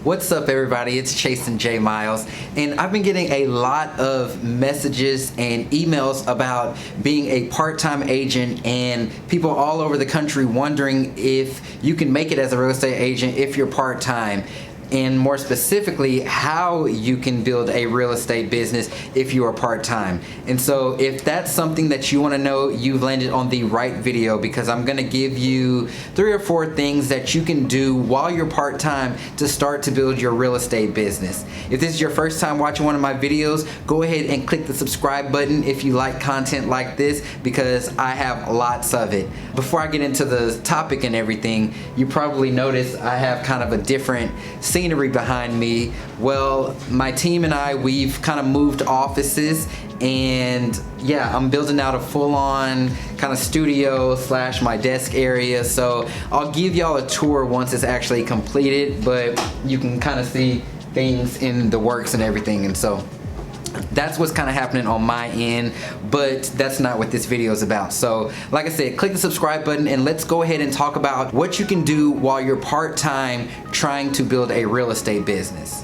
What's up, everybody? It's Chastin J. Miles, and I've been getting a lot of messages and emails about being a part-time agent and people all over the country wondering if you can make it as a real estate agent if you're part-time. And more specifically, how you can build a real estate business if you are part-time. And so if that's something that you want to know, you've landed on the right video, because I'm going to give you 3 or 4 things that you can do while you're part-time to start to build your real estate business. If this is your first time watching one of my videos, go ahead and click the subscribe button if you like content like this, because I have lots of it. Before I get into the topic and everything, you probably noticed I have kind of a different scenery behind me. Well, my team and I, we've kind of moved offices, and yeah, I'm building out a full-on kind of studio / my desk area. So I'll give y'all a tour once it's actually completed, but you can kind of see things in the works and everything. And so that's what's kind of happening on my end, but that's not what this video is about. So like I said, click the subscribe button and let's go ahead and talk about what you can do while you're part-time trying to build a real estate business.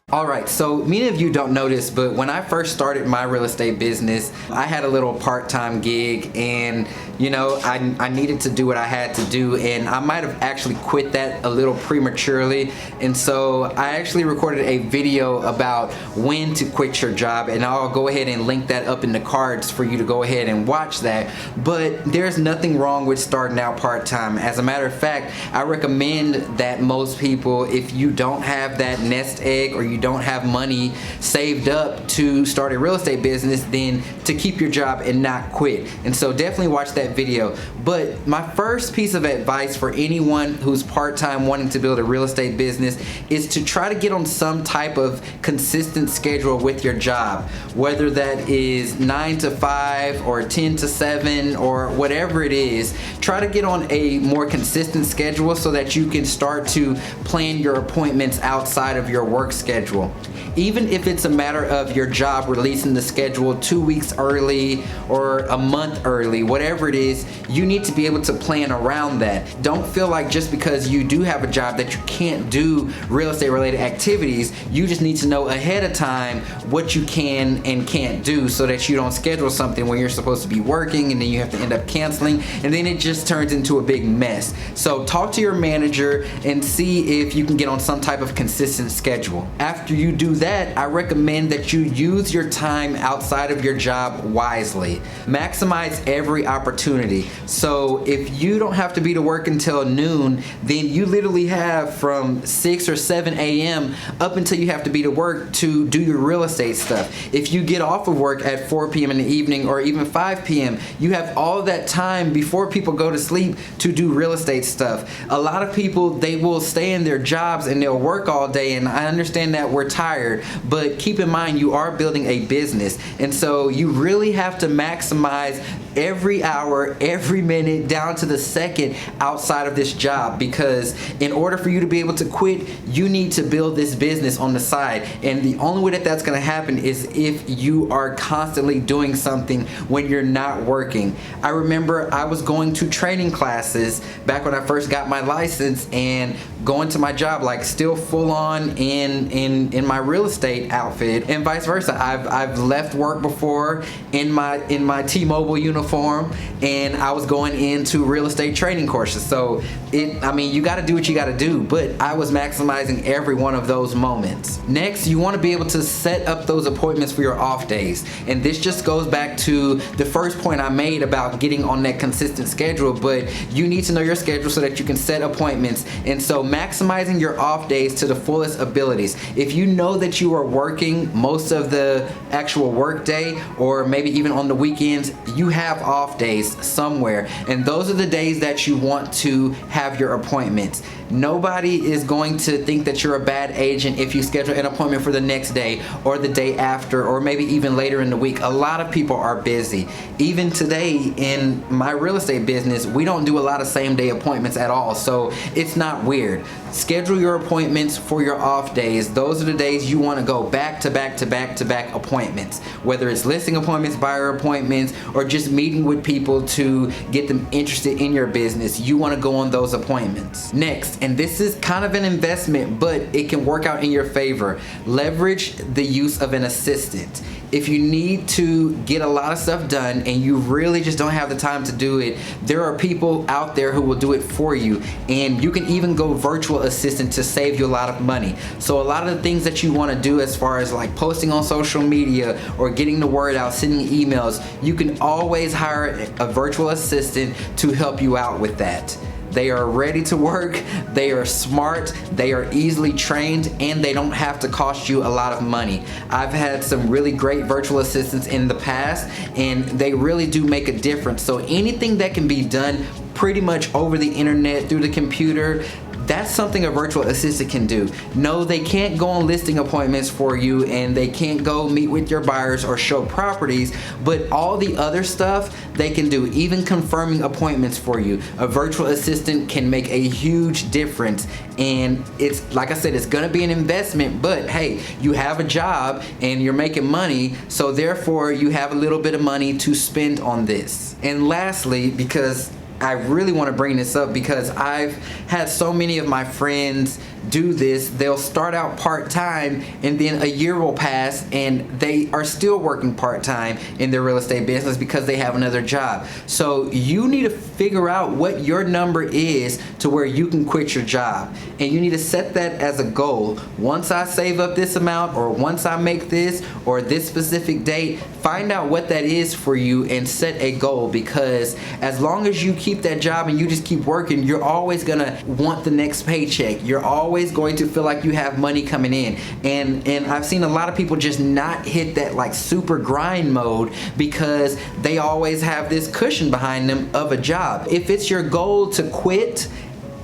Alright, so many of you don't know this, but when I first started my real estate business, I had a little part-time gig, and you know, I needed to do what I had to do, and I might have actually quit that a little prematurely. And so I actually recorded a video about when to quit your job, and I'll go ahead and link that up in the cards for you to go ahead and watch that. But there's nothing wrong with starting out part-time. As a matter of fact, I recommend that most people, if you don't have that nest egg or you don't have money saved up to start a real estate business, then to keep your job and not quit. And so definitely watch that video. But my first piece of advice for anyone who's part-time wanting to build a real estate business is to try to get on some type of consistent schedule with your job, whether that is 9 to 5 or 10 to 7 or whatever it is. Try to get on a more consistent schedule so that you can start to plan your appointments outside of your work schedule. Even if it's a matter of your job releasing the schedule 2 weeks early or a month early, whatever it is, you need to be able to plan around that. Don't feel like just because you do have a job that you can't do real estate related activities. You just need to know ahead of time what you can and can't do, so that you don't schedule something when you're supposed to be working and then you have to end up canceling, and then it just turns into a big mess. So talk to your manager and see if you can get on some type of consistent schedule. After you do that, I recommend that you use your time outside of your job wisely. Maximize every opportunity. So if you don't have to be to work until noon, then you literally have from 6 or 7 a.m. up until you have to be to work to do your real estate stuff. If you get off of work at 4 p.m. in the evening or even 5 p.m., you have all that time before people go to sleep to do real estate stuff. A lot of people, they will stay in their jobs and they'll work all day, and I understand that we're tired, but keep in mind you are building a business, and so you really have to maximize every hour, every minute, down to the second outside of this job, because in order for you to be able to quit, you need to build this business on the side. And the only way that that's going to happen is if you are constantly doing something when you're not working. I remember I was going to training classes back when I first got my license and going to my job like still full on in my real estate outfit, and vice versa. I've left work before in my T-Mobile uniform, and I was going into real estate training courses. So I mean, you got to do what you got to do, but I was maximizing every one of those moments. Next, you want to be able to set up those appointments for your off days, and this just goes back to the first point I made about getting on that consistent schedule. But you need to know your schedule so that you can set appointments, and so maximizing your off days to the fullest abilities. If you know that you are working most of the actual work day, or maybe even on the weekends, you have off days somewhere, and those are the days that you want to have your appointments. Nobody is going to think that you're a bad agent if you schedule an appointment for the next day or the day after or maybe even later in the week. A lot of people are busy. Even today in my real estate business, we don't do a lot of same day appointments at all, so it's not weird. Schedule your appointments for your off days. Those are the days you want to go back to back to back to back appointments, whether it's listing appointments, buyer appointments, or just meeting with people to get them interested in your business. You want to go on those appointments. Next, and this is kind of an investment, but it can work out in your favor. Leverage the use of an assistant. If you need to get a lot of stuff done and you really just don't have the time to do it, there are people out there who will do it for you, and you can even go virtual assistant to save you a lot of money. So a lot of the things that you want to do as far as like posting on social media or getting the word out, sending emails, you can always hire a virtual assistant to help you out with that. They are ready to work, they are smart, they are easily trained, and they don't have to cost you a lot of money. I've had some really great virtual assistants in the past, and they really do make a difference. So anything that can be done pretty much over the internet, through the computer, that's something a virtual assistant can do. No, they can't go on listing appointments for you, and they can't go meet with your buyers or show properties, but all the other stuff they can do, even confirming appointments for you. A virtual assistant can make a huge difference, and it's, like I said, it's gonna be an investment, but hey, you have a job and you're making money, so therefore you have a little bit of money to spend on this. And lastly, because I really want to bring this up because I've had so many of my friends do this. They'll start out part-time and then a year will pass and they are still working part-time in their real estate business because they have another job. So you need to figure out what your number is to where you can quit your job, and you need to set that as a goal. Once I save up this amount, or once I make this, or this specific date, find out what that is for you and set a goal, because as long as you keep that job and you just keep working, you're always gonna want the next paycheck. You're always going to feel like you have money coming in, and I've seen a lot of people just not hit that like super grind mode because they always have this cushion behind them of a job. If it's your goal to quit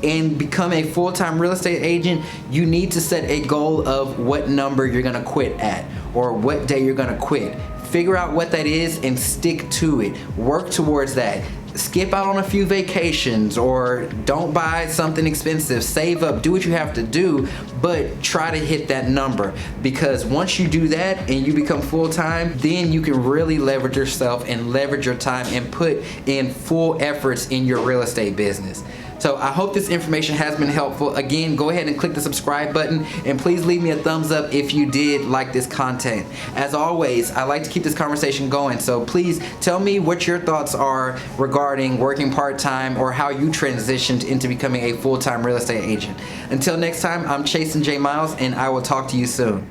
and become a full-time real estate agent, you need to set a goal of what number you're gonna quit at or what day you're gonna quit. Figure out what that is and stick to it. Work towards that. Skip out on a few vacations, or don't buy something expensive. Save up, do what you have to do, but try to hit that number, because once you do that and you become full-time, then you can really leverage yourself and leverage your time and put in full efforts in your real estate business. So I hope this information has been helpful. Again, go ahead and click the subscribe button, and please leave me a thumbs up if you did like this content. As always, I like to keep this conversation going, so please tell me what your thoughts are regarding working part-time or how you transitioned into becoming a full-time real estate agent. Until next time, I'm Chastin J. Miles, and I will talk to you soon.